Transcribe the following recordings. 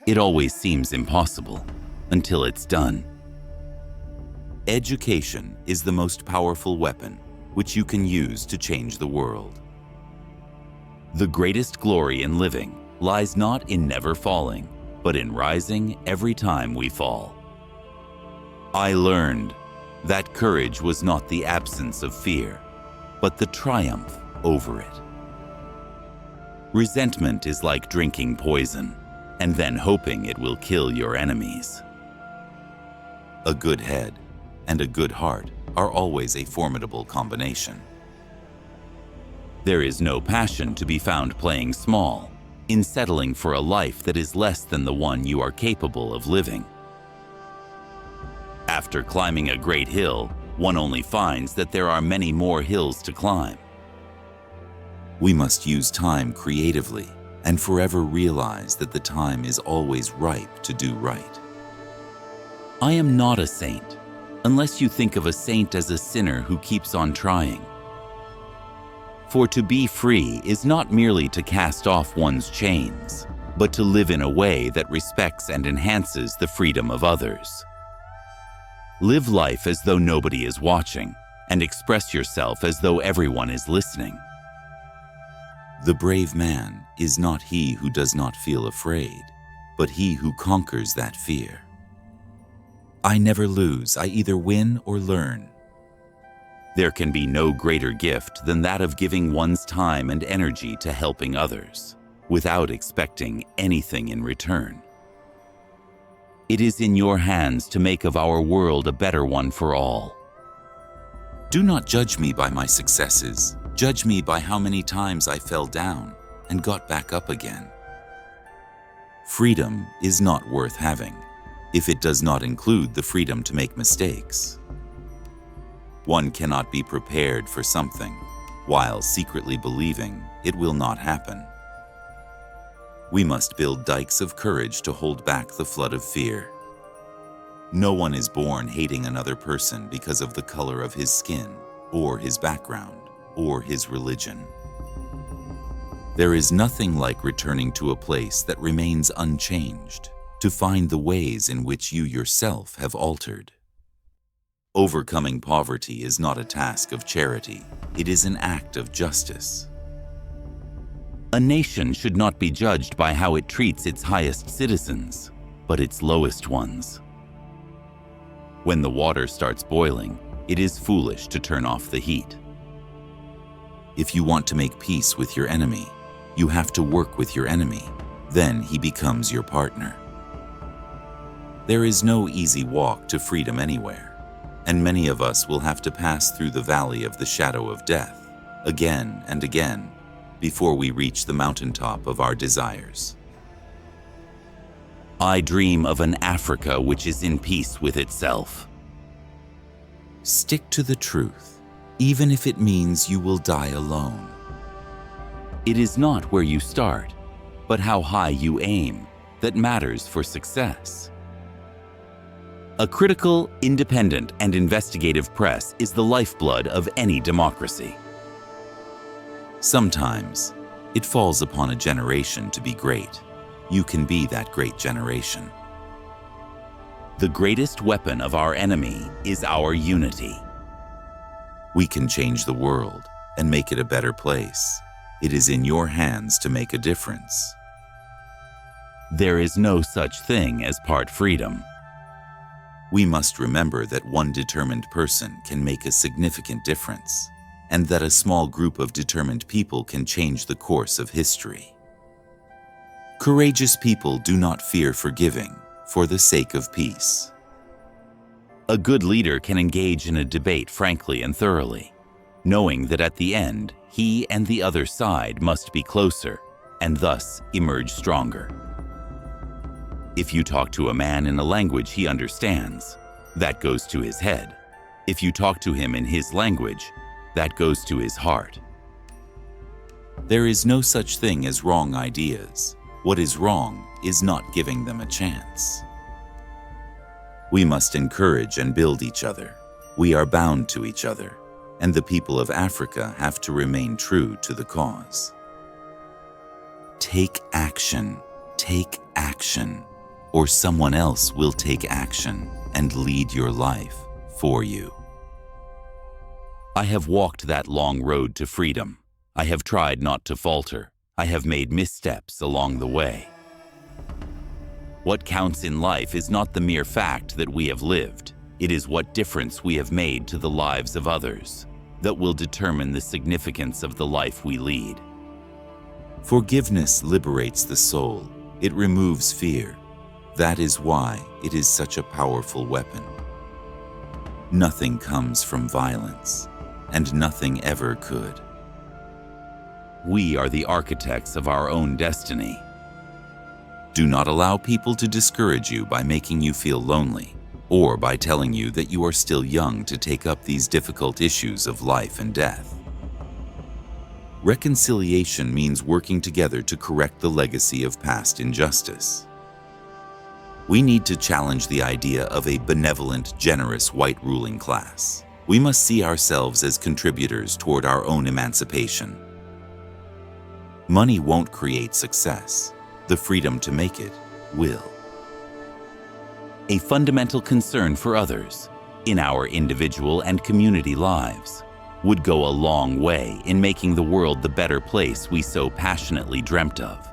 It always seems impossible until it's done. Education is the most powerful weapon which you can use to change the world. The greatest glory in living lies not in never falling, but in rising every time we fall. I learned that courage was not the absence of fear, but the triumph over it. Resentment is like drinking poison and then hoping it will kill your enemies. A good head and a good heart are always a formidable combination. There is no passion to be found playing small, in settling for a life that is less than the one you are capable of living. After climbing a great hill, one only finds that there are many more hills to climb. We must use time creatively and forever realize that the time is always ripe to do right. I am not a saint, unless you think of a saint as a sinner who keeps on trying. For to be free is not merely to cast off one's chains, but to live in a way that respects and enhances the freedom of others. Live life as though nobody is watching, and express yourself as though everyone is listening. The brave man is not he who does not feel afraid, but he who conquers that fear. I never lose, I either win or learn. There can be no greater gift than that of giving one's time and energy to helping others, without expecting anything in return. It is in your hands to make of our world a better one for all. Do not judge me by my successes. Judge me by how many times I fell down and got back up again. Freedom is not worth having if it does not include the freedom to make mistakes. One cannot be prepared for something while secretly believing it will not happen. We must build dikes of courage to hold back the flood of fear. No one is born hating another person because of the color of his skin, or his background, or his religion. There is nothing like returning to a place that remains unchanged, to find the ways in which you yourself have altered. Overcoming poverty is not a task of charity, it is an act of justice. A nation should not be judged by how it treats its highest citizens, but its lowest ones. When the water starts boiling, it is foolish to turn off the heat. If you want to make peace with your enemy, you have to work with your enemy. Then he becomes your partner. There is no easy walk to freedom anywhere, and many of us will have to pass through the valley of the shadow of death again and again before we reach the mountaintop of our desires. I dream of an Africa which is in peace with itself. Stick to the truth, even if it means you will die alone. It is not where you start, but how high you aim that matters for success. A critical, independent, and investigative press is the lifeblood of any democracy. Sometimes, it falls upon a generation to be great. You can be that great generation. The greatest weapon of our enemy is our unity. We can change the world and make it a better place. It is in your hands to make a difference. There is no such thing as part freedom. We must remember that one determined person can make a significant difference, and that a small group of determined people can change the course of history. Courageous people do not fear forgiving for the sake of peace. A good leader can engage in a debate frankly and thoroughly, knowing that at the end, he and the other side must be closer and thus emerge stronger. If you talk to a man in a language he understands, that goes to his head. If you talk to him in his language, that goes to his heart. There is no such thing as wrong ideas. What is wrong is not giving them a chance. We must encourage and build each other. We are bound to each other, and the people of Africa have to remain true to the cause. Take action. Take action. or someone else will take action and lead your life for you. I have walked that long road to freedom. I have tried not to falter. I have made missteps along the way. What counts in life is not the mere fact that we have lived. It is what difference we have made to the lives of others that will determine the significance of the life we lead. Forgiveness liberates the soul. It removes fear. That is why it is such a powerful weapon. Nothing comes from violence, and nothing ever could. We are the architects of our own destiny. Do not allow people to discourage you by making you feel lonely, or by telling you that you are still young to take up these difficult issues of life and death. Reconciliation means working together to correct the legacy of past injustice. We need to challenge the idea of a benevolent, generous white ruling class. We must see ourselves as contributors toward our own emancipation. Money won't create success. The freedom to make it will. A fundamental concern for others in our individual and community lives would go a long way in making the world the better place we so passionately dreamt of.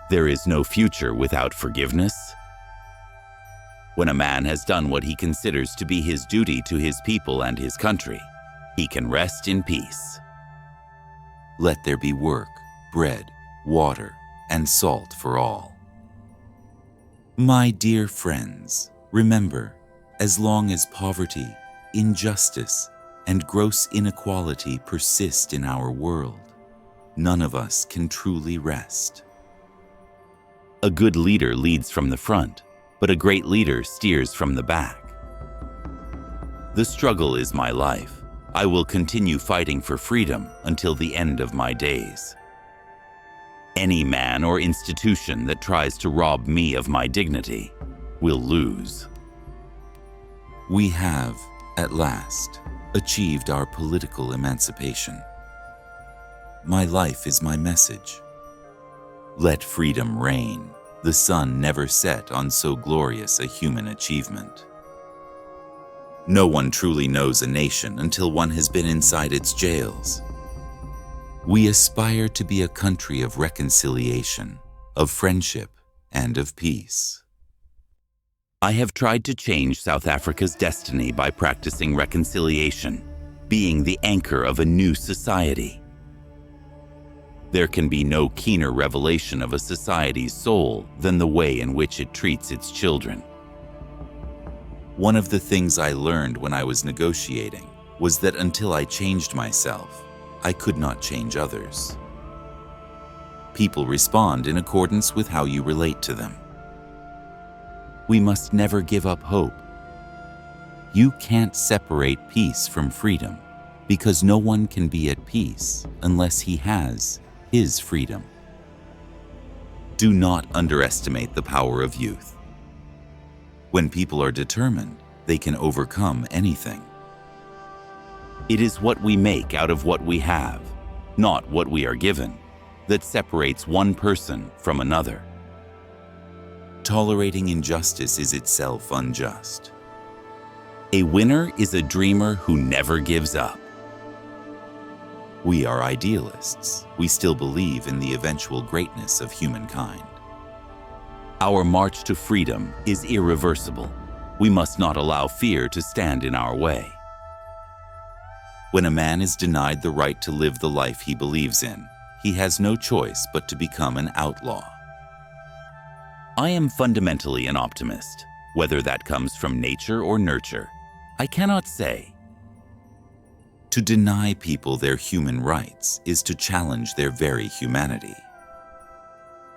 There is no future without forgiveness. When a man has done what he considers to be his duty to his people and his country, he can rest in peace. Let there be work, bread, water, and salt for all. My dear friends, remember, as long as poverty, injustice, and gross inequality persist in our world, none of us can truly rest. A good leader leads from the front, but a great leader steers from the back. The struggle is my life. I will continue fighting for freedom until the end of my days. Any man or institution that tries to rob me of my dignity will lose. We have, at last, achieved our political emancipation. My life is my message. Let freedom reign. The sun never set on so glorious a human achievement. No one truly knows a nation until one has been inside its jails. We aspire to be a country of reconciliation, of friendship, and of peace. I have tried to change South Africa's destiny by practicing reconciliation, being the anchor of a new society. There can be no keener revelation of a society's soul than the way in which it treats its children. One of the things I learned when I was negotiating was that until I changed myself, I could not change others. People respond in accordance with how you relate to them. We must never give up hope. You can't separate peace from freedom, because no one can be at peace unless he has his freedom. Do not underestimate the power of youth. When people are determined, they can overcome anything. It is what we make out of what we have, not what we are given, that separates one person from another. Tolerating injustice is itself unjust. A winner is a dreamer who never gives up. We are idealists. We still believe in the eventual greatness of humankind. Our march to freedom is irreversible. We must not allow fear to stand in our way. When a man is denied the right to live the life he believes in, he has no choice but to become an outlaw. I am fundamentally an optimist. Whether that comes from nature or nurture, I cannot say. To deny people their human rights is to challenge their very humanity.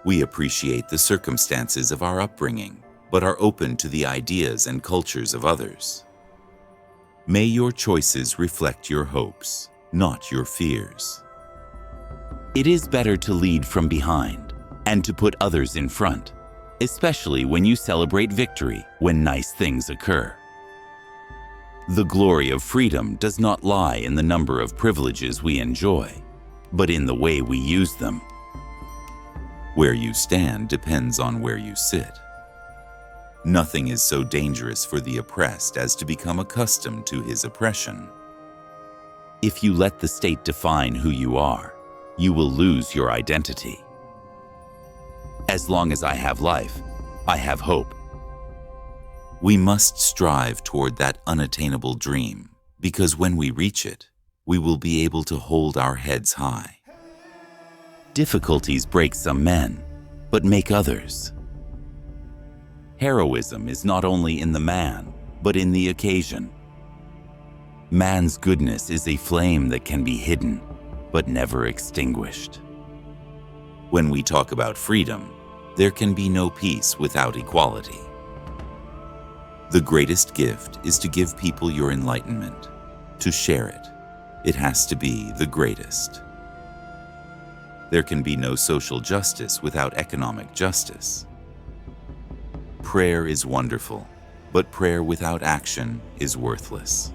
We appreciate the circumstances of our upbringing, but are open to the ideas and cultures of others. May your choices reflect your hopes, not your fears. It is better to lead from behind and to put others in front, especially when you celebrate victory when nice things occur. The glory of freedom does not lie in the number of privileges we enjoy, but in the way we use them. Where you stand depends on where you sit. Nothing is so dangerous for the oppressed as to become accustomed to his oppression. If you let the state define who you are, you will lose your identity. As long as I have life, I have hope. We must strive toward that unattainable dream, because when we reach it, we will be able to hold our heads high. Difficulties break some men, but make others. Heroism is not only in the man, but in the occasion. Man's goodness is a flame that can be hidden, but never extinguished. When we talk about freedom, there can be no peace without equality. The greatest gift is to give people your enlightenment, to share it. It has to be the greatest. There can be no social justice without economic justice. Prayer is wonderful, but prayer without action is worthless.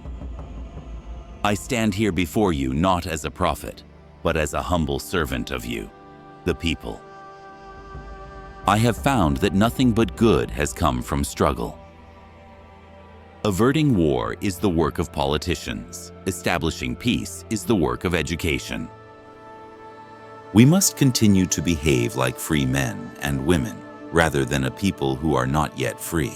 I stand here before you not as a prophet, but as a humble servant of you, the people. I have found that nothing but good has come from struggle. Averting war is the work of politicians. Establishing peace is the work of education. We must continue to behave like free men and women, rather than a people who are not yet free.